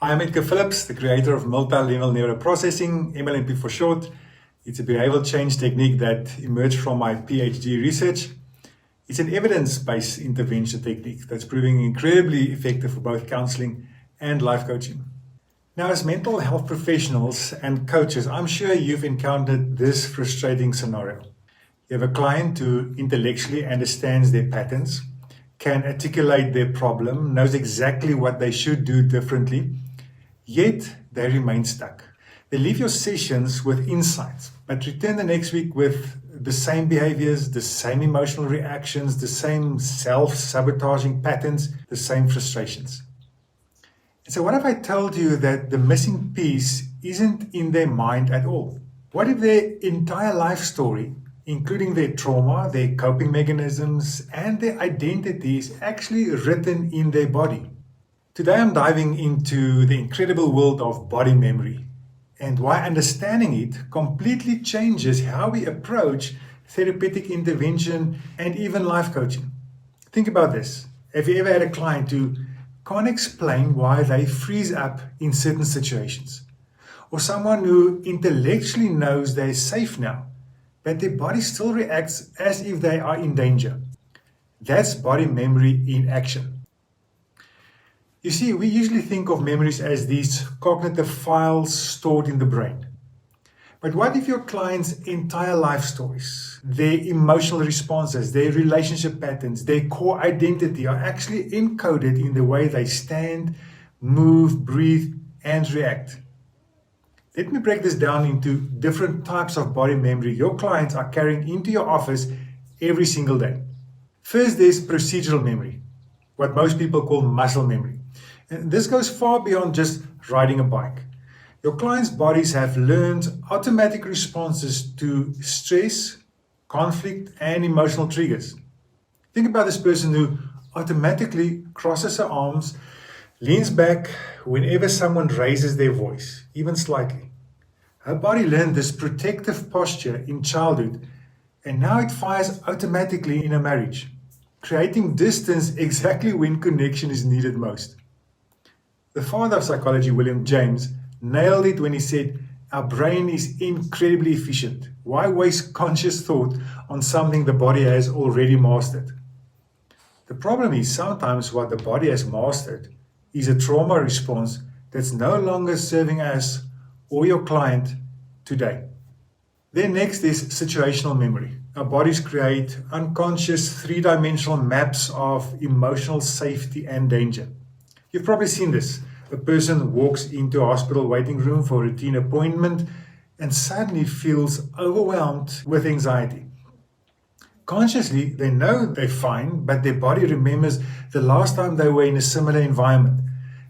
I'm Edgar Phillips, the creator of multi-level neuroprocessing, MLNP for short. It's a behavioral change technique that emerged from my PhD research. It's an evidence-based intervention technique that's proving incredibly effective for both counseling and life coaching. Now, as mental health professionals and coaches, I'm sure you've encountered this frustrating scenario. You have a client who intellectually understands their patterns, can articulate their problem, knows exactly what they should do differently, yet they remain stuck. They leave your sessions with insights, but return the next week with the same behaviors, the same emotional reactions, the same self-sabotaging patterns, the same frustrations. And so what if I told you that the missing piece isn't in their mind at all? What if their entire life story, including their trauma, their coping mechanisms, and their identity, is actually written in their body? Today I'm diving into the incredible world of body memory and why understanding it completely changes how we approach therapeutic intervention and even life coaching. Think about this. Have you ever had a client who can't explain why they freeze up in certain situations? Or someone who intellectually knows they're safe now, but their body still reacts as if they are in danger? That's body memory in action. You see, we usually think of memories as these cognitive files stored in the brain. But what if your client's entire life stories, their emotional responses, their relationship patterns, their core identity are actually encoded in the way they stand, move, breathe, and react? Let me break this down into different types of body memory your clients are carrying into your office every single day. First, there's procedural memory, what most people call muscle memory. And this goes far beyond just riding a bike. Your clients' bodies have learned automatic responses to stress, conflict, and emotional triggers. Think about this person who automatically crosses her arms, leans back whenever someone raises their voice, even slightly. Her body learned this protective posture in childhood, and now it fires automatically in a marriage, creating distance exactly when connection is needed most. The father of psychology, William James, nailed it when he said, "Our brain is incredibly efficient. Why waste conscious thought on something the body has already mastered?" The problem is sometimes what the body has mastered is a trauma response that's no longer serving us or your client today. Then next is situational memory. Our bodies create unconscious three-dimensional maps of emotional safety and danger. You've probably seen this. A person walks into a hospital waiting room for a routine appointment and suddenly feels overwhelmed with anxiety. Consciously, they know they're fine, but their body remembers the last time they were in a similar environment.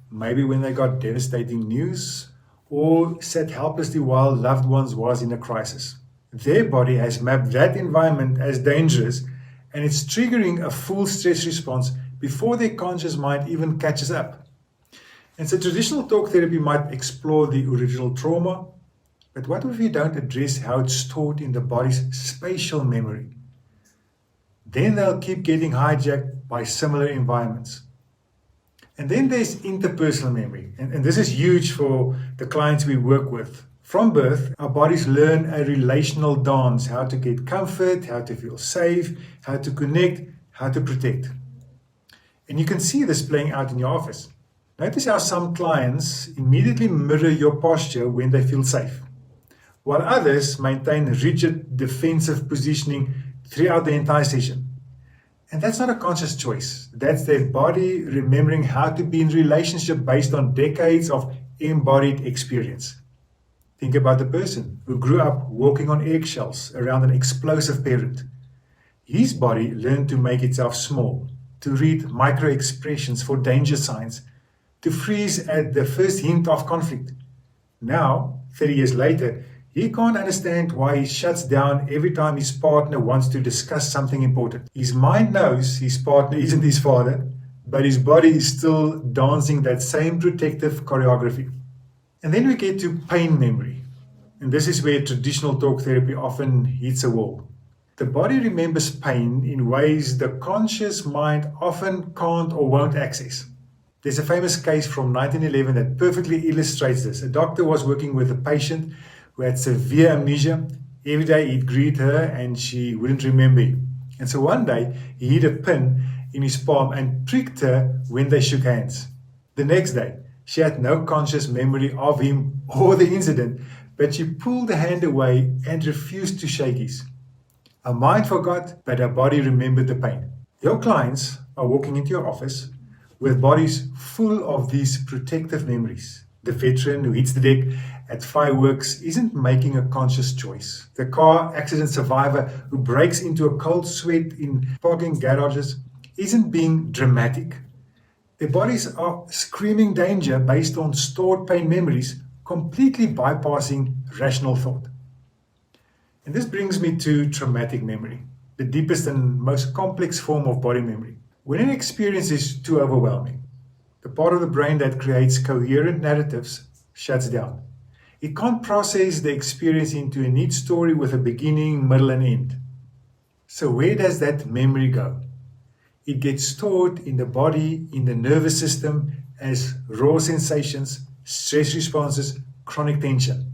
Maybe when they got devastating news or sat helplessly while loved ones was in a crisis. Their body has mapped that environment as dangerous, and it's triggering a full stress response before their conscious mind even catches up. And so traditional talk therapy might explore the original trauma, but what if you don't address how it's stored in the body's spatial memory? Then they'll keep getting hijacked by similar environments. And then there's interpersonal memory, and this is huge for the clients we work with. From birth, our bodies learn a relational dance, how to get comfort, how to feel safe, how to connect, how to protect. And you can see this playing out in your office. Notice how some clients immediately mirror your posture when they feel safe, while others maintain rigid defensive positioning throughout the entire session. And that's not a conscious choice. That's their body remembering how to be in relationship based on decades of embodied experience. Think about the person who grew up walking on eggshells around an explosive parent. His body learned to make itself small, to read micro expressions for danger signs, to freeze at the first hint of conflict. Now, 30 years later, he can't understand why he shuts down every time his partner wants to discuss something important. His mind knows his partner isn't his father, but his body is still dancing that same protective choreography. And then we get to pain memory. And this is where traditional talk therapy often hits a wall. The body remembers pain in ways the conscious mind often can't or won't access. There's a famous case from 1911 that perfectly illustrates this. A doctor was working with a patient who had severe amnesia. Every day he'd greet her and she wouldn't remember him. And so one day he hid a pin in his palm and pricked her when they shook hands. The next day, she had no conscious memory of him or the incident, but she pulled the hand away and refused to shake his. Her mind forgot, but her body remembered the pain. Your clients are walking into your office with bodies full of these protective memories. The veteran who hits the deck at fireworks isn't making a conscious choice. The car accident survivor who breaks into a cold sweat in parking garages isn't being dramatic. Their bodies are screaming danger based on stored pain memories, completely bypassing rational thought. And this brings me to traumatic memory, the deepest and most complex form of body memory. When an experience is too overwhelming, the part of the brain that creates coherent narratives shuts down. It can't process the experience into a neat story with a beginning, middle, and end. So where does that memory go? It gets stored in the body, in the nervous system, as raw sensations, stress responses, chronic tension.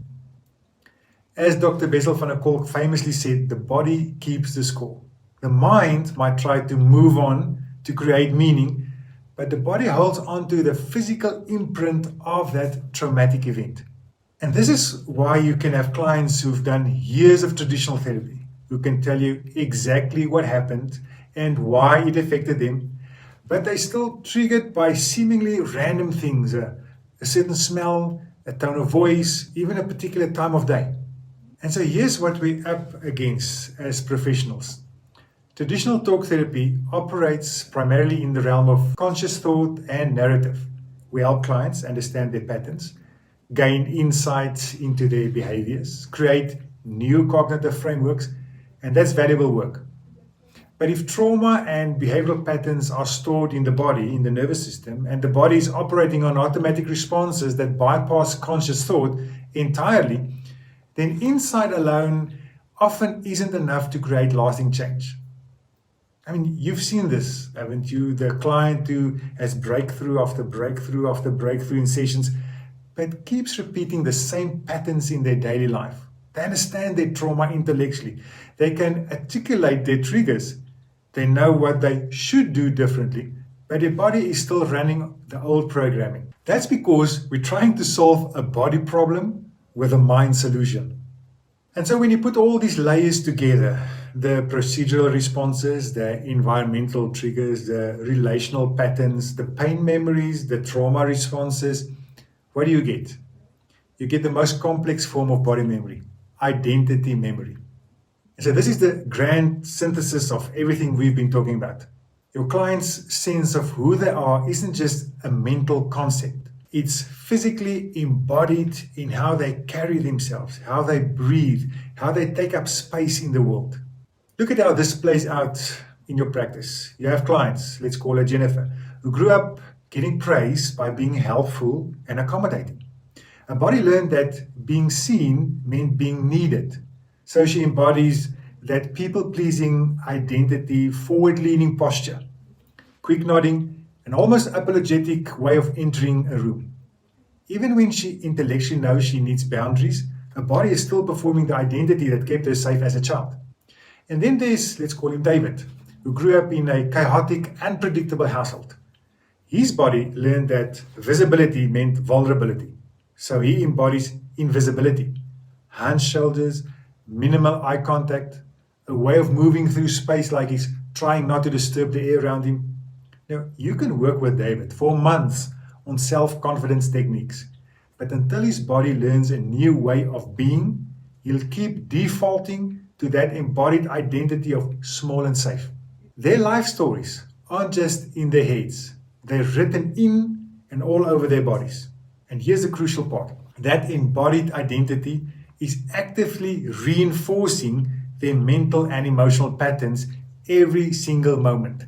As Dr. Bessel van der Kolk famously said, the body keeps the score. The mind might try to move on to create meaning, but the body holds on to the physical imprint of that traumatic event. And this is why you can have clients who've done years of traditional therapy, who can tell you exactly what happened and why it affected them, but they're still triggered by seemingly random things, a certain smell, a tone of voice, even a particular time of day. And so here's what we're up against as professionals. Traditional talk therapy operates primarily in the realm of conscious thought and narrative. We help clients understand their patterns, gain insights into their behaviors, create new cognitive frameworks, and that's valuable work. But if trauma and behavioral patterns are stored in the body, in the nervous system, and the body is operating on automatic responses that bypass conscious thought entirely, then insight alone often isn't enough to create lasting change. I mean, you've seen this, haven't you? The client who has breakthrough after breakthrough after breakthrough in sessions, but keeps repeating the same patterns in their daily life. They understand their trauma intellectually. They can articulate their triggers. They know what they should do differently, but their body is still running the old programming. That's because we're trying to solve a body problem with a mind solution. And so when you put all these layers together, the procedural responses, the environmental triggers, the relational patterns, the pain memories, the trauma responses, what do you get? You get the most complex form of body memory, identity memory. And so this is the grand synthesis of everything we've been talking about. Your client's sense of who they are isn't just a mental concept. It's physically embodied in how they carry themselves, how they breathe, how they take up space in the world. Look at how this plays out in your practice. You have clients, let's call her Jennifer, who grew up getting praise by being helpful and accommodating. Her body learned that being seen meant being needed. So she embodies that people-pleasing identity, forward-leaning posture, quick nodding, an almost apologetic way of entering a room. Even when she intellectually knows she needs boundaries, her body is still performing the identity that kept her safe as a child. And then there's, let's call him David, who grew up in a chaotic, unpredictable household. His body learned that visibility meant vulnerability. So he embodies invisibility, hunched shoulders, minimal eye contact, a way of moving through space like he's trying not to disturb the air around him. Now, you can work with David for months on self-confidence techniques, but until his body learns a new way of being, he'll keep defaulting to that embodied identity of small and safe. Their life stories aren't just in their heads, they're written in and all over their bodies. And here's the crucial part. That embodied identity is actively reinforcing their mental and emotional patterns every single moment.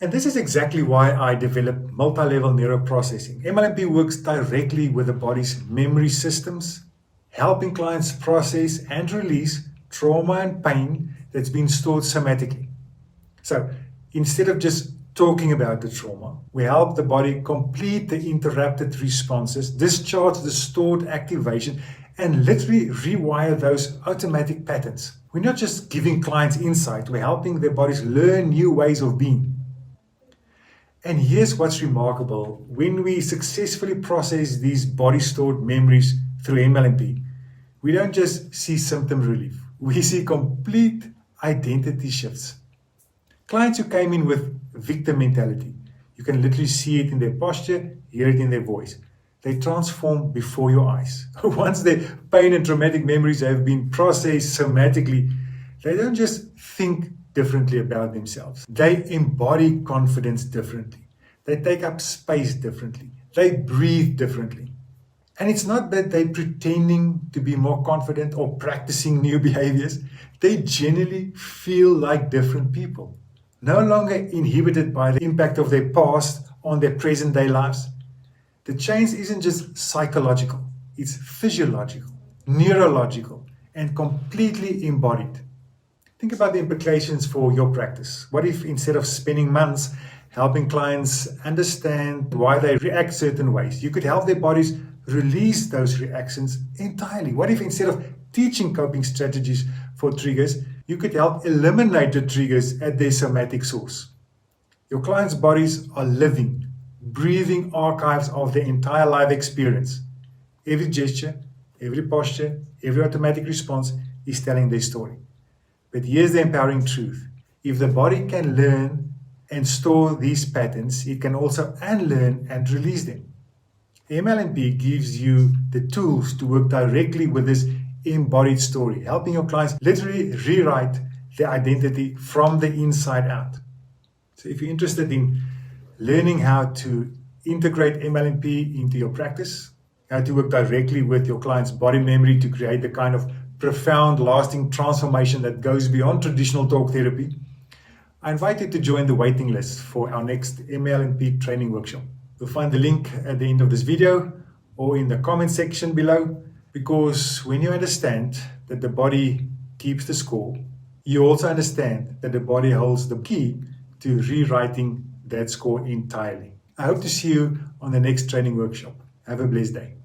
And this is exactly why I developed multi-level neuroprocessing. MLNP works directly with the body's memory systems, helping clients process and release trauma and pain that's been stored somatically. So instead of just talking about the trauma. We help the body complete the interrupted responses, discharge the stored activation, and literally rewire those automatic patterns. We're not just giving clients insight, we're helping their bodies learn new ways of being. And here's what's remarkable. When we successfully process these body-stored memories through MLMP, we don't just see symptom relief. We see complete identity shifts. Clients who came in with victim mentality, you can literally see it in their posture, hear it in their voice. They transform before your eyes. Once their pain and traumatic memories have been processed somatically, they don't just think differently about themselves. They embody confidence differently. They take up space differently. They breathe differently. And it's not that they're pretending to be more confident or practicing new behaviors. They genuinely feel like different people, no longer inhibited by the impact of their past on their present day lives. The change isn't just psychological, it's physiological, neurological, and completely embodied. Think about the implications for your practice. What if instead of spending months helping clients understand why they react certain ways, you could help their bodies release those reactions entirely? What if instead of teaching coping strategies for triggers, you could help eliminate the triggers at their somatic source? Your clients' bodies are living, breathing archives of their entire life experience. Every gesture, every posture, every automatic response is telling their story. But here's the empowering truth. If the body can learn and store these patterns, it can also unlearn and release them. MLMP gives you the tools to work directly with this embodied story, helping your clients literally rewrite their identity from the inside out. So if you're interested in learning how to integrate MLMP into your practice, how to work directly with your client's body memory to create the kind of profound, lasting transformation that goes beyond traditional talk therapy, I invite you to join the waiting list for our next MLMP training workshop. You'll find the link at the end of this video or in the comment section below, because when you understand that the body keeps the score, you also understand that the body holds the key to rewriting that score entirely. I hope to see you on the next training workshop. Have a blessed day.